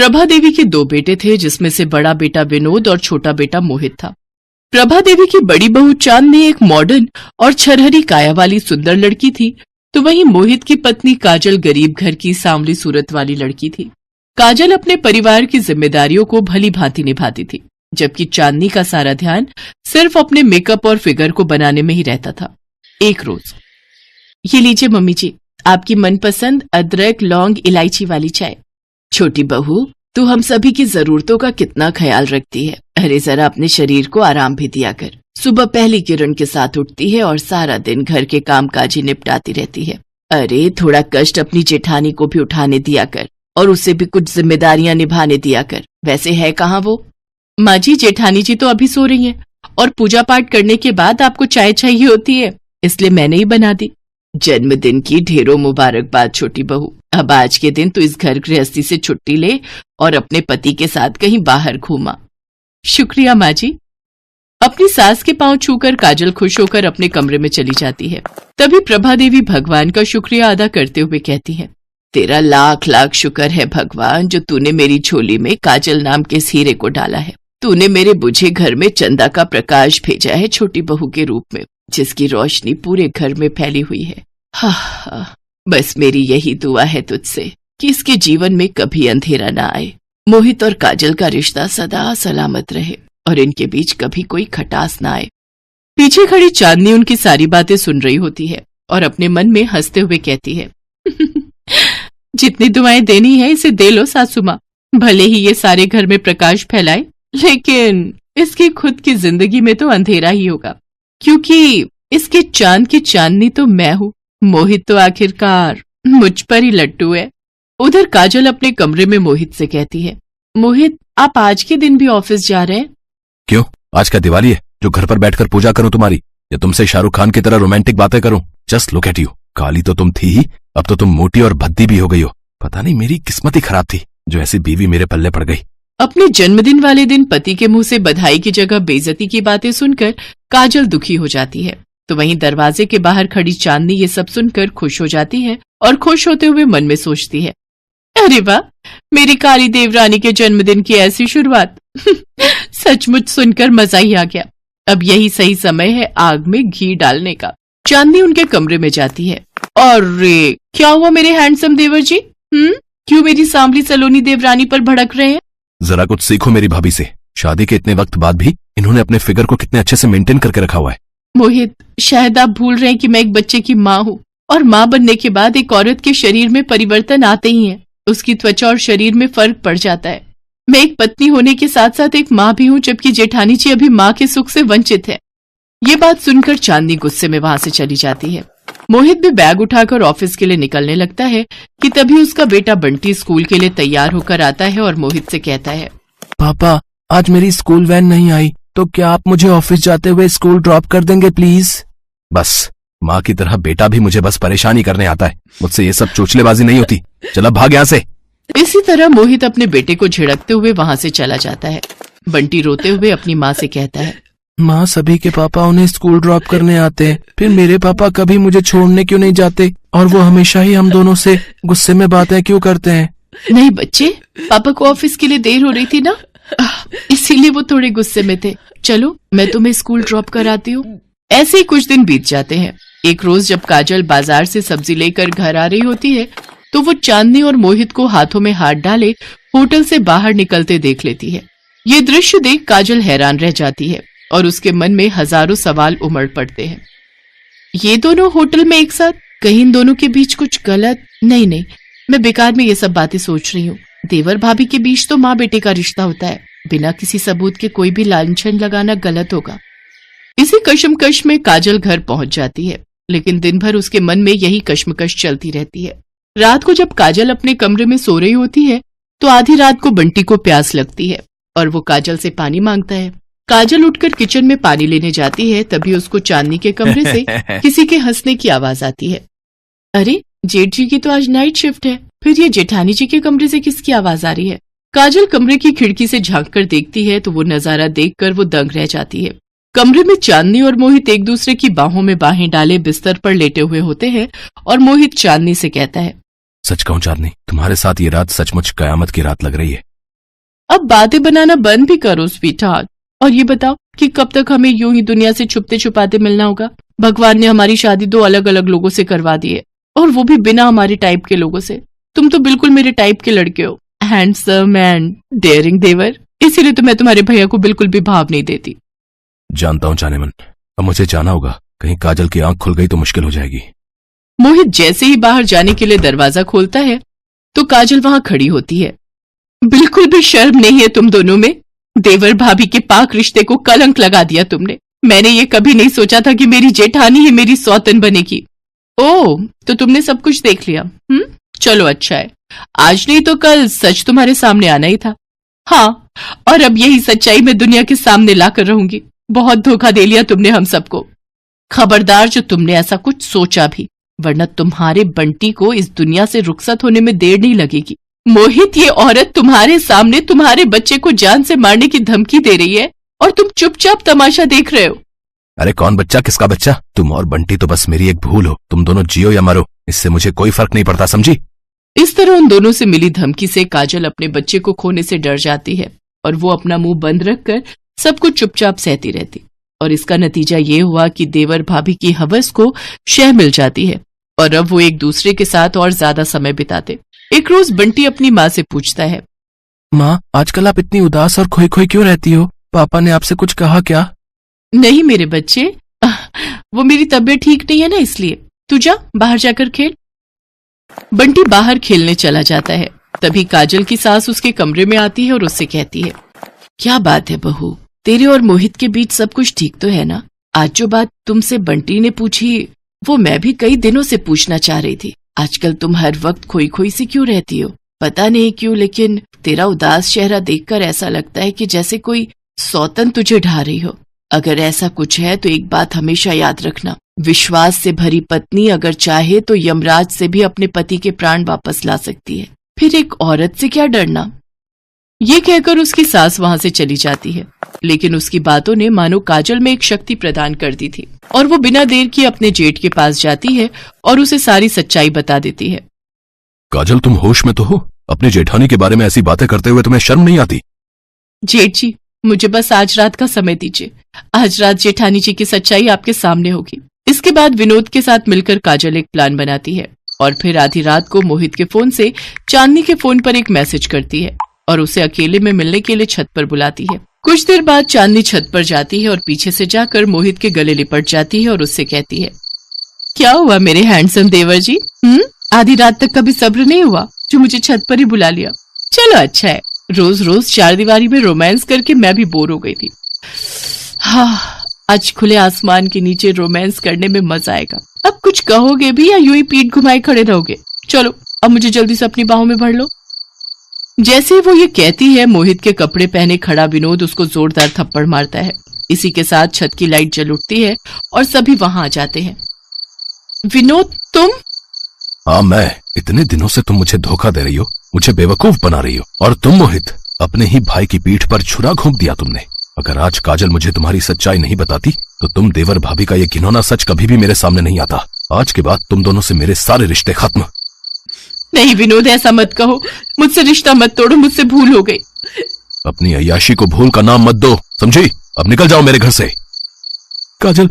प्रभा देवी के 2 बेटे थे, जिसमें से बड़ा बेटा विनोद और छोटा बेटा मोहित था। प्रभा देवी की बड़ी बहू चांदनी एक मॉडर्न और छरहरी काया वाली सुंदर लड़की थी, तो वहीं मोहित की पत्नी काजल गरीब घर की सांवली सूरत वाली लड़की थी। काजल अपने परिवार की जिम्मेदारियों को भली भांति निभाती थी, जबकि चांदनी का सारा ध्यान सिर्फ अपने मेकअप और फिगर को बनाने में ही रहता था। एक रोज, ये लीजिए मम्मी जी, आपकी मनपसंद अदरक लौंग इलायची वाली चाय। छोटी बहू, तू हम सभी की जरूरतों का कितना ख्याल रखती है। अरे जरा अपने शरीर को आराम भी दिया कर। सुबह पहली किरण के साथ उठती है और सारा दिन घर के कामकाज ही निपटाती रहती है। अरे थोड़ा कष्ट अपनी जेठानी को भी उठाने दिया कर और उसे भी कुछ जिम्मेदारियां निभाने दिया कर। वैसे है कहाँ वो? माँ जी, जेठानी जी तो अभी सो रही हैं और पूजा पाठ करने के बाद आपको चाय चाहिए होती है, इसलिए मैंने ही बना दी। जन्मदिन की ढेरों मुबारकबाद छोटी बहू। अब आज के दिन तू इस घर गृहस्थी से छुट्टी ले और अपने पति के साथ कहीं बाहर घूमा। शुक्रिया माँ जी। अपनी सास के पांव छूकर काजल खुश होकर अपने कमरे में चली जाती है। तभी प्रभा देवी भगवान का शुक्रिया अदा करते हुए कहती है, तेरा लाख लाख शुक्र है भगवान, जो तूने मेरी झोली में काजल नाम के इस हीरे को डाला है। तूने मेरे बुझे घर में चंदा का प्रकाश भेजा है छोटी बहू के रूप में, जिसकी रोशनी पूरे घर में फैली हुई है। हाँ, बस मेरी यही दुआ है तुझसे कि इसके जीवन में कभी अंधेरा ना आए। मोहित और काजल का रिश्ता सदा सलामत रहे और इनके बीच कभी कोई खटास ना आए। पीछे खड़ी चांदनी उनकी सारी बातें सुन रही होती है और अपने मन में हंसते हुए कहती है, जितनी दुआएं देनी है इसे दे लो सासू माँ। भले ही ये सारे घर में प्रकाश फैलाए, लेकिन इसकी खुद की जिंदगी में तो अंधेरा ही होगा, क्योंकि इसके चांद की चांदनी तो मैं हूँ। मोहित तो आखिरकार मुझ पर ही लट्टू है। उधर काजल अपने कमरे में मोहित से कहती है, मोहित आप आज के दिन भी ऑफिस जा रहे हैं? क्यों, आज क्या दिवाली है जो घर पर बैठकर पूजा करूं तुम्हारी, या तुमसे शाहरुख खान की तरह रोमांटिक बातें करूं? Just look at you. काली तो तुम थी ही, अब तो तुम मोटी और भद्दी भी हो गई हो। पता नहीं मेरी किस्मत ही खराब थी जो ऐसी बीवी मेरे पल्ले पड़ गई। अपने जन्मदिन वाले दिन पति के मुंह से बधाई की जगह बेइज्जती की बातें सुनकर काजल दुखी हो जाती है, तो वहीं दरवाजे के बाहर खड़ी चांदनी ये सब सुनकर खुश हो जाती है और खुश होते हुए मन में सोचती है, अरे वाह, मेरी काली देवरानी के जन्मदिन की ऐसी शुरुआत। सचमुच सुनकर मजा ही आ गया। अब यही सही समय है आग में घी डालने का। चांदनी उनके कमरे में जाती है। और क्या हुआ मेरे हैंडसम देवर जी? क्यों मेरी सांवली सलोनी देवरानी पर भड़क रहे हैं? जरा कुछ सीखो मेरी भाभी से। शादी के इतने वक्त बाद भी इन्होंने अपने फिगर को कितने अच्छे से मेंटेन करके रखा हुआ है। मोहित, शायद आप भूल रहे हैं कि मैं एक बच्चे की माँ हूँ, और माँ बनने के बाद एक औरत के शरीर में परिवर्तन आते ही हैं। उसकी त्वचा और शरीर में फर्क पड़ जाता है। मैं एक पत्नी होने के साथ साथ एक माँ भी हूँ, जबकि जेठानी जी अभी माँ के सुख से वंचित है। ये बात सुनकर चांदनी गुस्से में वहां से चली जाती है। मोहित भी बैग उठाकर ऑफिस के लिए निकलने लगता है कि तभी उसका बेटा बंटी स्कूल के लिए तैयार होकर आता है और मोहित से कहता है, पापा, आज मेरी स्कूल वैन नहीं आई, तो क्या आप मुझे ऑफिस जाते हुए स्कूल ड्रॉप कर देंगे प्लीज? बस माँ की तरह बेटा भी मुझे बस परेशानी करने आता है। मुझसे ये सब चोचलेबाजी नहीं होती। चला भाग यहाँ से। इसी तरह मोहित अपने बेटे को झिड़कते हुए वहां से चला जाता है। बंटी रोते हुए अपनी माँ से कहता है, माँ, सभी के पापा उन्हें स्कूल ड्रॉप करने आते हैं, फिर मेरे पापा कभी मुझे छोड़ने क्यों नहीं जाते, और वो हमेशा ही हम दोनों से गुस्से में बातें क्यों करते हैं? नहीं बच्चे, पापा को ऑफिस के लिए देर हो रही थी ना, इसीलिए वो थोड़े गुस्से में थे। चलो मैं तुम्हें स्कूल ड्रॉप कराती हूँ। ऐसे ही कुछ दिन बीत जाते हैं। एक रोज जब काजल बाजार से सब्जी लेकर घर आ रही होती है, तो वो चांदनी और मोहित को हाथों में हाथ डाले होटल से बाहर निकलते देख लेती है। ये दृश्य देख काजल हैरान रह जाती है और उसके मन में हजारों सवाल उमड़ पड़ते हैं। ये दोनों होटल में एक साथ, कहीं इन दोनों के बीच कुछ गलत? नहीं, मैं बेकार में ये सब बातें सोच रही हूँ। देवर भाभी के बीच तो माँ बेटे का रिश्ता होता है, बिना किसी सबूत के कोई भी लांछन लगाना गलत होगा। इसी कशमकश में काजल घर पहुंच जाती है, लेकिन दिन भर उसके मन में यही कशमकश चलती रहती है। रात को जब काजल अपने कमरे में सो रही होती है, तो आधी रात को बंटी को प्यास लगती है और वो काजल से पानी मांगता है। काजल उठकर किचन में पानी लेने जाती है, तभी उसको चांदनी के कमरे से किसी के हंसने की आवाज आती है। अरे, जेठ जी की तो आज नाइट शिफ्ट है, फिर ये जेठानी जी के कमरे से किसकी आवाज आ रही है? काजल कमरे की खिड़की से झांक कर देखती है, तो वो नजारा देखकर वो दंग रह जाती है। कमरे में चांदनी और मोहित एक दूसरे की बाहों में बाहें डाले बिस्तर पर लेटे हुए होते हैं और मोहित चांदनी से कहता है, सच कहूं चांदनी, तुम्हारे साथ ये रात सचमुच कयामत की रात लग रही है। अब बातें बनाना बंद भी करो स्वीटहार्ट, और ये बताओ कि कब तक हमें यूं ही दुनिया से छुपते छुपाते मिलना होगा। भगवान ने हमारी शादी 2 अलग अलग लोगों से करवा दी है, और वो भी बिना हमारे टाइप के लोगों से। तुम तो बिल्कुल मेरे टाइप के लड़के हो, हैंडसम एंड डेयरिंग देवर, इसीलिए तो मैं तुम्हारे भैया को बिल्कुल भी भाव नहीं देती। जानता हूँ जानेमन, अब मुझे जाना होगा, कहीं काजल की आंख खुल गई तो मुश्किल हो जाएगी। मोहित जैसे ही बाहर जाने के लिए दरवाजा खोलता है तो काजल वहां खड़ी होती है। बिल्कुल भी शर्म नहीं है तुम दोनों में। देवर भाभी के पाक रिश्ते को कलंक लगा दिया तुमने। मैंने ये कभी नहीं सोचा था कि मेरी जेठानी ही मेरी सौतन बनेगी। ओह, तो तुमने सब कुछ देख लिया। चलो अच्छा है, आज नहीं तो कल सच तुम्हारे सामने आना ही था। हाँ, और अब यही सच्चाई मैं दुनिया के सामने लाकर रहूंगी। बहुत धोखा दे लिया तुमने हम सबको। खबरदार जो तुमने ऐसा कुछ सोचा भी, वरना तुम्हारे बंटी को इस दुनिया से रुखसत होने में देर नहीं लगेगी। मोहित, ये औरत तुम्हारे सामने तुम्हारे बच्चे को जान से मारने की धमकी दे रही है और तुम चुपचाप तमाशा देख रहे हो। अरे कौन बच्चा, किसका बच्चा? तुम और बंटी तो बस मेरी एक भूल हो। तुम दोनों जियो या मरो, इससे मुझे कोई फर्क नहीं पड़ता, समझी? इस तरह उन दोनों से मिली धमकी से काजल अपने बच्चे को खोने से डर जाती है और वो अपना मुंह बंद रखकर सब कुछ चुपचाप सहती रहती। और इसका नतीजा ये हुआ कि देवर भाभी की हवस को शह मिल जाती है और अब वो एक दूसरे के साथ और ज्यादा समय बिताते। एक रोज बंटी अपनी माँ से पूछता है, माँ, आजकल आप इतनी उदास और खोई खोई क्यों रहती हो? पापा ने आपसे कुछ कहा क्या? नहीं मेरे बच्चे, वो मेरी तबीयत ठीक नहीं है ना, इसलिए तू जा बाहर जाकर खेल। बंटी बाहर खेलने चला जाता है। तभी काजल की सास उसके कमरे में आती है और उससे कहती है, क्या बात है बहू, तेरे और मोहित के बीच सब कुछ ठीक तो है ना? आज जो बात तुमसे बंटी ने पूछी वो मैं भी कई दिनों से पूछना चाह रही थी। आजकल तुम हर वक्त खोई खोई सी क्यों रहती हो? पता नहीं क्यों, लेकिन तेरा उदास चेहरा देखकर ऐसा लगता है कि जैसे कोई सौतन तुझे ढा रही हो। अगर ऐसा कुछ है तो एक बात हमेशा याद रखना, विश्वास से भरी पत्नी अगर चाहे तो यमराज से भी अपने पति के प्राण वापस ला सकती है। फिर एक औरत से क्या डरना। ये कहकर उसकी सास वहां से चली जाती है, लेकिन उसकी बातों ने मानो काजल में एक शक्ति प्रदान कर दी थी और वो बिना देर किए अपने जेठ के पास जाती है और उसे सारी सच्चाई बता देती है। काजल, तुम होश में तो हो? अपनी जेठानी के बारे में ऐसी बातें करते हुए तुम्हें शर्म नहीं आती? जेठ जी, मुझे बस आज रात का समय दीजिए। आज रात जेठानी जी की सच्चाई आपके सामने होगी। इसके बाद विनोद के साथ मिलकर काजल एक प्लान बनाती है और फिर आधी रात को मोहित के फोन से चांदनी के फोन पर एक मैसेज करती है और उसे अकेले में मिलने के लिए छत पर बुलाती है। कुछ देर बाद चांदनी छत पर जाती है और पीछे से जाकर मोहित के गले लिपट जाती है और उससे कहती है, क्या हुआ मेरे हैंडसम देवर जी? आधी रात तक कभी सब्र नहीं हुआ जो मुझे छत पर ही बुला लिया? चलो अच्छा है, रोज रोज चार दीवारी में रोमांस करके मैं भी बोर हो गई थी। हाँ, आज खुले आसमान के नीचे रोमांस करने में मजा आएगा। अब कुछ कहोगे भी या यूं ही पीठ घुमाए खड़े रहोगे? चलो अब मुझे जल्दी से अपनी बाहों में भर लो। जैसे वो ये कहती है, मोहित के कपड़े पहने खड़ा विनोद उसको जोरदार थप्पड़ मारता है। इसी के साथ छत की लाइट जल उठती है और सभी वहां आ जाते हैं। विनोद, तुम? हाँ मैं। इतने दिनों से तुम मुझे धोखा दे रही हो, मुझे बेवकूफ बना रही हो। और तुम मोहित, अपने ही भाई की पीठ पर छुरा घोंप दिया तुमने। अगर आज काजल मुझे तुम्हारी सच्चाई नहीं बताती तो तुम देवर भाभी का ये घिनौना सच कभी भी मेरे सामने नहीं आता। आज के बाद तुम दोनों से मेरे सारे रिश्ते खत्म। नहीं विनोद, ऐसा मत कहो। मुझसे रिश्ता मत तोड़ो, मुझसे भूल हो गई। अपनी अय्याशी को भूल का नाम मत दो, समझी? अब निकल जाओ मेरे घर से। काजल,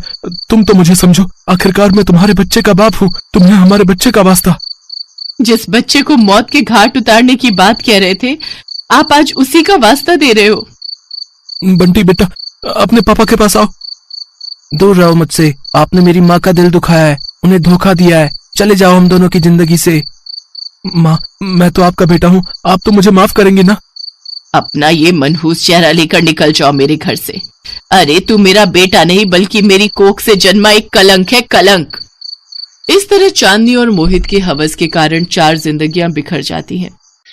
तुम तो मुझे समझो, आखिरकार मैं तुम्हारे बच्चे का बाप हूँ। तुमने हमारे बच्चे का वास्ता। जिस बच्चे को मौत के घाट उतारने की बात कह रहे थे, आप आज उसी का वास्ता दे रहे हो। बंटी बेटा, अपने पापा के पास आओ। दूर रहो मुझसे, आपने मेरी माँ का दिल दुखाया है, उन्हें धोखा दिया है। चले जाओ हम दोनों की जिंदगी से। माँ, मैं तो आपका बेटा हूँ, आप तो मुझे माफ करेंगी ना? अपना ये मनहूस चेहरा लेकर निकल जाओ मेरे घर से। अरे तू मेरा बेटा नहीं बल्कि मेरी कोख से जन्मा एक कलंक है, कलंक। इस तरह चांदनी और मोहित की हवस के कारण 4 जिंदगियां बिखर जाती हैं।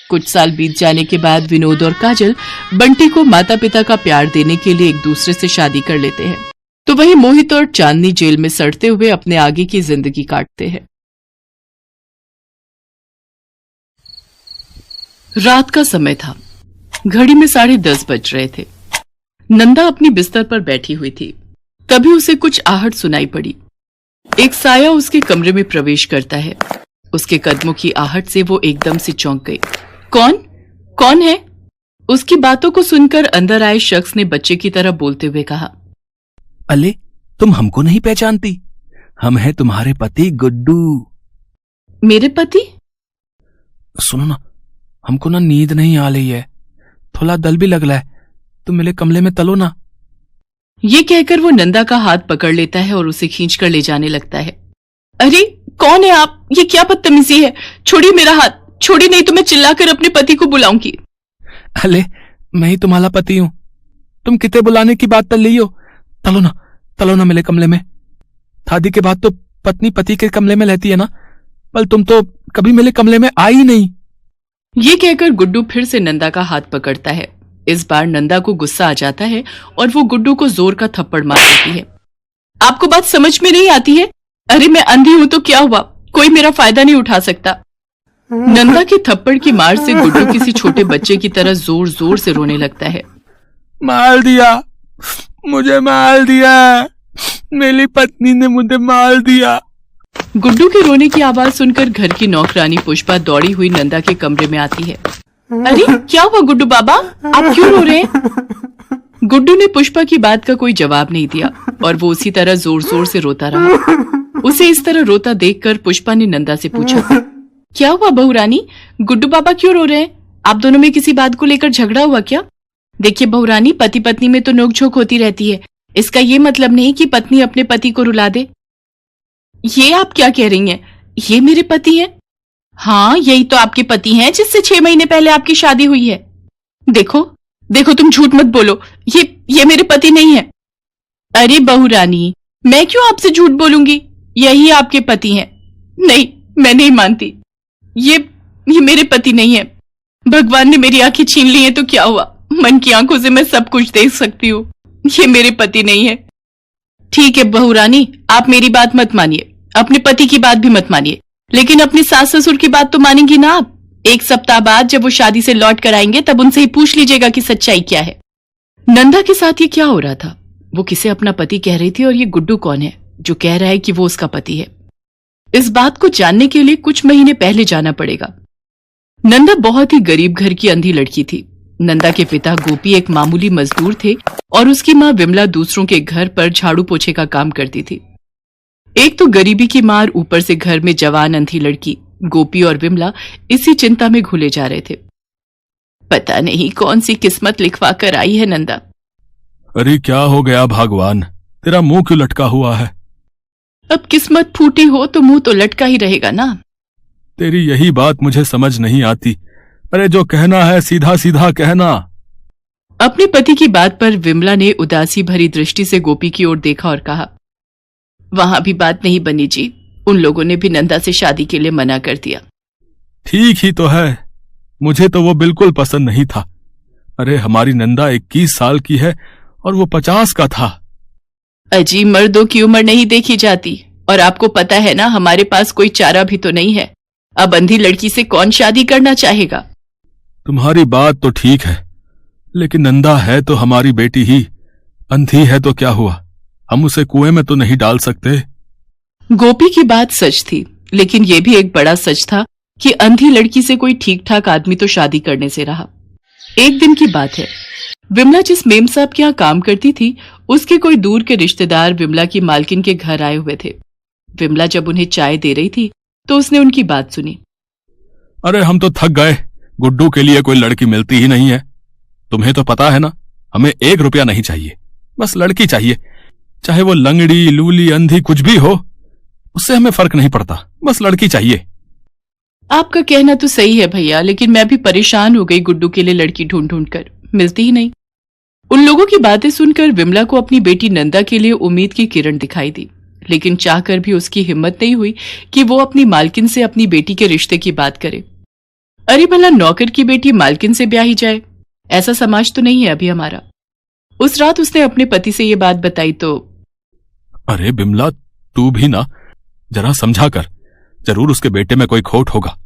कुछ साल बीत जाने के बाद विनोद और काजल बंटी को माता पिता का प्यार देने के लिए एक दूसरे से शादी कर लेते हैं। तो वहीं मोहित और चांदनी जेल में सड़ते हुए अपने आगे की जिंदगी काटते हैं। रात का समय था। घड़ी में 10:30 बज रहे थे। नंदा अपनी बिस्तर पर बैठी हुई थी। तभी उसे कुछ आहट सुनाई पड़ी। एक साया उसके कमरे में प्रवेश करता है। उसके कदमों की आहट से वो एकदम से चौंक गई। कौन है? उसकी बातों को सुनकर अंदर आए शख्स ने बच्चे की तरह बोलते हुए कहा, अले, तुम हमको नहीं पहचानती? हम हैं तुम्हारे पति गुड्डू। मेरे पति? सुनो ना, हमको ना नींद नहीं आ रही है, थोड़ा दल भी लग रहा है, तुम मेरे कमरे में तलो ना। ये कहकर वो नंदा का हाथ पकड़ लेता है और उसे खींचकर ले जाने लगता है। अरे कौन है आप? ये क्या बदतमीजी है? छोड़िए मेरा हाथ, छोड़िए नहीं तो मैं चिल्लाकर अपने पति को बुलाऊंगी। अले, मैं ही तुम्हारा पति हूं, तुम कितने बुलाने की बात कर रही हो? तलो ना मेरे कमरे में। शादी के बाद तो पत्नी पति के कमरे में रहती है ना, पर तुम तो कभी मेरे कमरे में आई नहीं। ये कहकर गुड्डू फिर से नंदा का हाथ पकड़ता है। इस बार नंदा को गुस्सा आ जाता है और वो गुड्डू को जोर का थप्पड़ मार देती है। आपको बात समझ में नहीं आती है? अरे मैं अंधी हूं तो क्या हुआ, कोई मेरा फायदा नहीं उठा सकता। नंदा के थप्पड़ की मार से गुड्डू किसी छोटे बच्चे की तरह जोर जोर से रोने लगता है। मार दिया, मुझे मार दिया, मेरी पत्नी ने मुझे मार दिया। गुड्डू के रोने की आवाज सुनकर घर की नौकरानी पुष्पा दौड़ी हुई नंदा के कमरे में आती है। अरे क्या हुआ गुड्डू बाबा, आप क्यों रो रहे हैं? गुड्डू ने पुष्पा की बात का कोई जवाब नहीं दिया और वो उसी तरह जोर जोर से रोता रहा। उसे इस तरह रोता देखकर पुष्पा ने नंदा से पूछा, क्या हुआ बहू रानी, गुड्डू बाबा क्यों रो रहे हैं? आप दोनों में किसी बात को लेकर झगड़ा हुआ क्या? देखिए बहू रानी, पति पत्नी में तो नोकझोंक होती रहती है, इसका ये मतलब नहीं कि पत्नी अपने पति को रुला दे। ये आप क्या कह रही हैं? ये मेरे पति हैं? हाँ, यही तो आपके पति हैं जिससे 6 महीने पहले आपकी शादी हुई है। देखो तुम झूठ मत बोलो, ये मेरे पति नहीं है। अरे बहू रानी, मैं क्यों आपसे झूठ बोलूंगी? यही आपके पति हैं। नहीं, मैं नहीं मानती, ये मेरे पति नहीं है। भगवान ने मेरी आंखें छीन ली हैं तो क्या हुआ, मन की आंखों से मैं सब कुछ देख सकती हूँ। ये मेरे पति नहीं है। ठीक है बहू रानी, आप मेरी बात मत मानिए, अपने पति की बात भी मत मानिए, लेकिन अपनी सास ससुर की बात तो मानेंगी ना आप? 1 सप्ताह बाद जब वो शादी से लौट कर आएंगे तब उनसे ही पूछ लीजिएगा कि सच्चाई क्या है। नंदा के साथ ये क्या हो रहा था? वो किसे अपना पति कह रही थी और ये गुड्डू कौन है जो कह रहा है कि वो उसका पति है? इस बात को जानने के लिए कुछ महीने पहले जाना पड़ेगा। नंदा बहुत ही गरीब घर की अंधी लड़की थी। नंदा के पिता गोपी एक मामूली मजदूर थे और उसकी मां विमला दूसरों के घर पर झाड़ू पोछे का काम करती थी। एक तो गरीबी की मार, ऊपर से घर में जवान अंधी लड़की। गोपी और विमला इसी चिंता में घुले जा रहे थे। पता नहीं कौन सी किस्मत लिखवा कर आई है नंदा। अरे क्या हो गया भगवान, तेरा मुंह क्यों लटका हुआ है? अब किस्मत फूटी हो तो मुंह तो लटका ही रहेगा ना। तेरी यही बात मुझे समझ नहीं आती। अरे जो कहना है सीधा सीधा कहना। अपने पति की बात पर विमला ने उदासी भरी दृष्टि से गोपी की ओर देखा और कहा, वहां भी बात नहीं बनी जी, उन लोगों ने भी नंदा से शादी के लिए मना कर दिया। ठीक ही तो है, मुझे तो वो बिल्कुल पसंद नहीं था। अरे हमारी नंदा 21 साल की है और वो 50 का था। अजी, मर्दों की उम्र नहीं देखी जाती, और आपको पता है ना हमारे पास कोई चारा भी तो नहीं है। अब अंधी लड़की से कौन शादी करना चाहेगा? तुम्हारी बात तो ठीक है, लेकिन नंदा है तो हमारी बेटी ही, अंधी है तो क्या हुआ, हम उसे कुएं में तो नहीं डाल सकते। गोपी की बात सच थी, लेकिन यह भी एक बड़ा सच था कि अंधी लड़की से कोई ठीक ठाक आदमी तो शादी करने से रहा। एक दिन की बात है, विमला जिस मेम साहब के यहाँ काम करती थी, उसके कोई दूर के रिश्तेदार विमला की मालकिन के घर आए हुए थे। विमला जब उन्हें चाय दे रही थी तो उसने उनकी बात सुनी। अरे हम तो थक गए, गुड्डू के लिए कोई लड़की मिलती ही नहीं है। तुम्हें तो पता है ना, हमें 1 रुपया नहीं चाहिए, बस लड़की चाहिए, चाहे वो लंगड़ी लूली अंधी कुछ भी हो, उससे हमें फर्क नहीं पड़ता, बस लड़की चाहिए। आपका कहना तो सही है भैया, लेकिन मैं भी परेशान हो गई गुड्डू के लिए लड़की ढूंढ ढूंढ कर, मिलती ही नहीं। उन लोगों की बातें सुनकर विमला को अपनी बेटी नंदा के लिए उम्मीद की किरण दिखाई दी, लेकिन चाहकर भी उसकी हिम्मत नहीं हुई कि वो अपनी मालकिन से अपनी बेटी के रिश्ते की बात करे। अरे भला नौकर की बेटी मालकिन से ब्याही जाए, ऐसा समाज तो नहीं है अभी हमारा। उस रात उसने अपने पति से ये बात बताई तो, अरे बिमला, तू भी ना जरा समझा कर, जरूर उसके बेटे में कोई खोट होगा,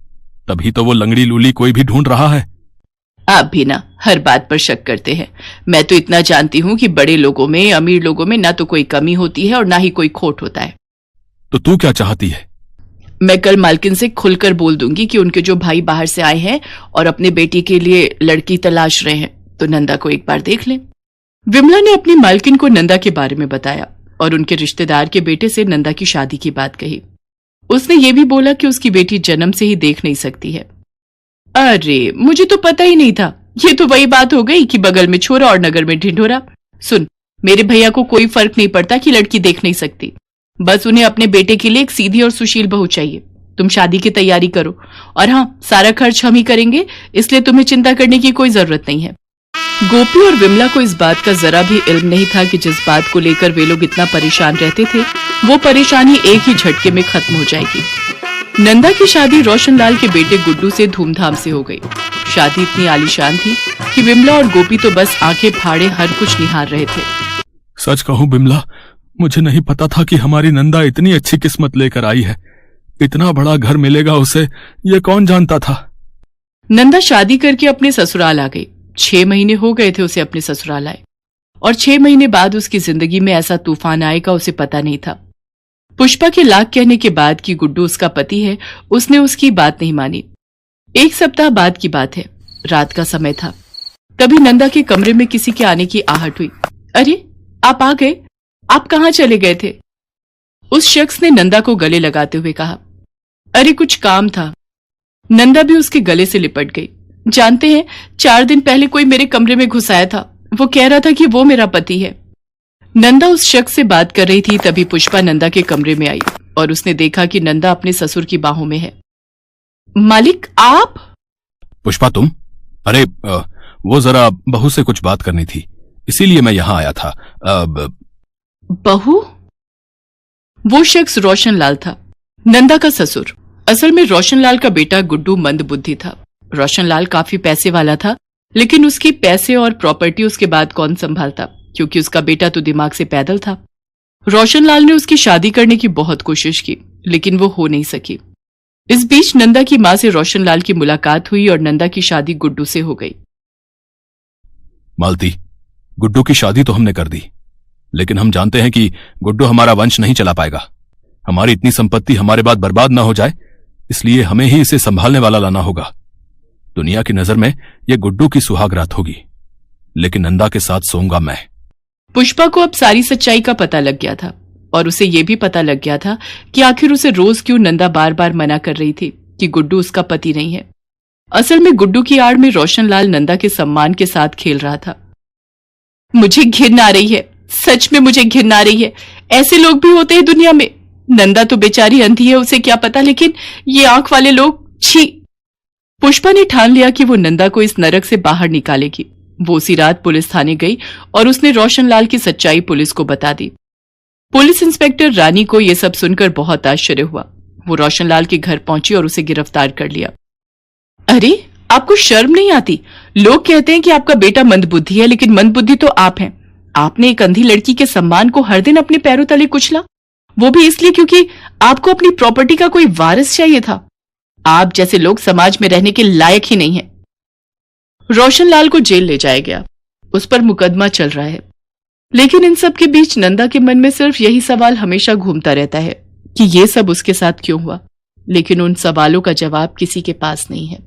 तभी तो वो लंगड़ी लूली कोई भी ढूंढ रहा है। आप भी ना हर बात पर शक करते हैं। मैं तो इतना जानती हूँ कि बड़े लोगों में, अमीर लोगों में ना तो कोई कमी होती है और ना ही कोई खोट होता है। तो तू क्या चाहती है? मैं कल मालकिन से खुलकर बोल दूंगी कि उनके जो भाई बाहर से आए हैं और अपने बेटी के लिए लड़की तलाश रहे हैं, तो नंदा को एक बार देख लें। विमला ने अपनी मालकिन को नंदा के बारे में बताया और उनके रिश्तेदार के बेटे से नंदा की शादी की बात कही। उसने ये भी बोला कि उसकी बेटी जन्म से ही देख नहीं सकती है। अरे, मुझे तो पता ही नहीं था। ये तो वही बात हो गई कि बगल में छोरा और नगर में ढिंढोरा। सुन, मेरे भैया को कोई फर्क नहीं पड़ता कि लड़की देख नहीं सकती, बस उन्हें अपने बेटे के लिए एक सीधी और सुशील बहू चाहिए। तुम शादी की तैयारी करो, और हाँ, सारा खर्च हम ही करेंगे, इसलिए तुम्हें चिंता करने की कोई जरूरत नहीं है। गोपी और विमला को इस बात का जरा भी इल्म नहीं था कि जिस बात को लेकर वे लोग इतना परेशान रहते थे, वो परेशानी एक ही झटके में खत्म हो जाएगी। नंदा की शादी रोशनलाल के बेटे गुड्डू से धूमधाम से हो गई। शादी इतनी आलीशान थी कि विमला और गोपी तो बस आंखें फाड़े हर कुछ निहार रहे थे। सच कहूं बिमला, मुझे नहीं पता था कि हमारी नंदा इतनी अच्छी किस्मत लेकर आई है। इतना बड़ा घर मिलेगा उसे, ये कौन जानता था। नंदा शादी करके अपने ससुराल आ गई। 6 महीने हो गए थे उसे अपने ससुराल आए, और 6 महीने बाद उसकी जिंदगी में ऐसा तूफान आएगा उसे पता नहीं था। पुष्पा के लाख कहने के बाद कि गुड्डू उसका पति है, उसने उसकी बात नहीं मानी। 1 सप्ताह बाद की बात है, रात का समय था। तभी नंदा के कमरे में किसी के आने की आहट हुई। अरे, आप आ गए? आप कहां चले गए थे? उस शख्स ने नंदा को गले लगाते हुए कहा। अरे, कुछ काम था। नंदा भी उसके गले से लिपट गई। जानते हैं, 4 दिन पहले कोई मेरे कमरे में घुस आया था। वो कह रहा था कि वो मेरा पति है। नंदा उस शख्स से बात कर रही थी, तभी पुष्पा नंदा के कमरे में आई और उसने देखा कि नंदा अपने ससुर की बाहों में है। मालिक, आप? पुष्पा, तुम? अरे, वो जरा बहू से कुछ बात करनी थी, इसीलिए मैं यहां आया था। बहू? वो शख्स रोशनलाल था, नंदा का ससुर। असल में रोशनलाल का बेटा गुड्डू मंदबुद्धि था। रोशनलाल काफी पैसे वाला था, लेकिन उसकी पैसे और प्रॉपर्टी उसके बाद कौन संभालता, क्योंकि उसका बेटा तो दिमाग से पैदल था। रोशनलाल ने उसकी शादी करने की बहुत कोशिश की, लेकिन वो हो नहीं सकी। इस बीच नंदा की मां से रोशनलाल की मुलाकात हुई और नंदा की शादी गुड्डू से हो गई। मालती, गुड्डू की शादी तो हमने कर दी, लेकिन हम जानते हैं कि गुड्डू हमारा वंश नहीं चला पाएगा। हमारी इतनी संपत्ति हमारे बाद बर्बाद ना हो जाए, इसलिए हमें ही इसे संभालने वाला लाना होगा। दुनिया की नजर में यह गुड्डू की सुहाग रात होगी, लेकिन नंदा के साथ सोऊंगा मैं। पुष्पा को अब सारी सच्चाई का पता लग गया था, और उसे यह भी पता लग गया था कि आखिर उसे रोज क्यों नंदा बार बार मना कर रही थी कि गुड्डू उसका पति नहीं है। असल में गुड्डू की आड़ में रोशनलाल नंदा के सम्मान के साथ खेल रहा था। मुझे घिन आ रही है, सच में मुझे घिन आ रही है। ऐसे लोग भी होते हैं दुनिया में। नंदा तो बेचारी अंधी है, उसे क्या पता, लेकिन ये आंख वाले लोग, छी। पुष्पा ने ठान लिया कि वो नंदा को इस नरक से बाहर निकालेगी। वो उसी रात पुलिस थाने गई और उसने रोशनलाल की सच्चाई पुलिस को बता दी। पुलिस इंस्पेक्टर रानी को यह सब सुनकर बहुत आश्चर्य हुआ। वो रोशनलाल के घर पहुंची और उसे गिरफ्तार कर लिया। अरे, आपको शर्म नहीं आती? लोग कहते हैं कि आपका बेटा मंदबुद्धि है, लेकिन मंदबुद्धि तो आप हैं। आपने एक अंधी लड़की के सम्मान को हर दिन अपने पैरों तले कुचला, वो भी इसलिए क्योंकि आपको अपनी प्रॉपर्टी का कोई वारिस चाहिए था। आप जैसे लोग समाज में रहने के लायक ही नहीं हैं। रोशनलाल को जेल ले जाया गया, उस पर मुकदमा चल रहा है। लेकिन इन सब के बीच नंदा के मन में सिर्फ यही सवाल हमेशा घूमता रहता है कि ये सब उसके साथ क्यों हुआ, लेकिन उन सवालों का जवाब किसी के पास नहीं है।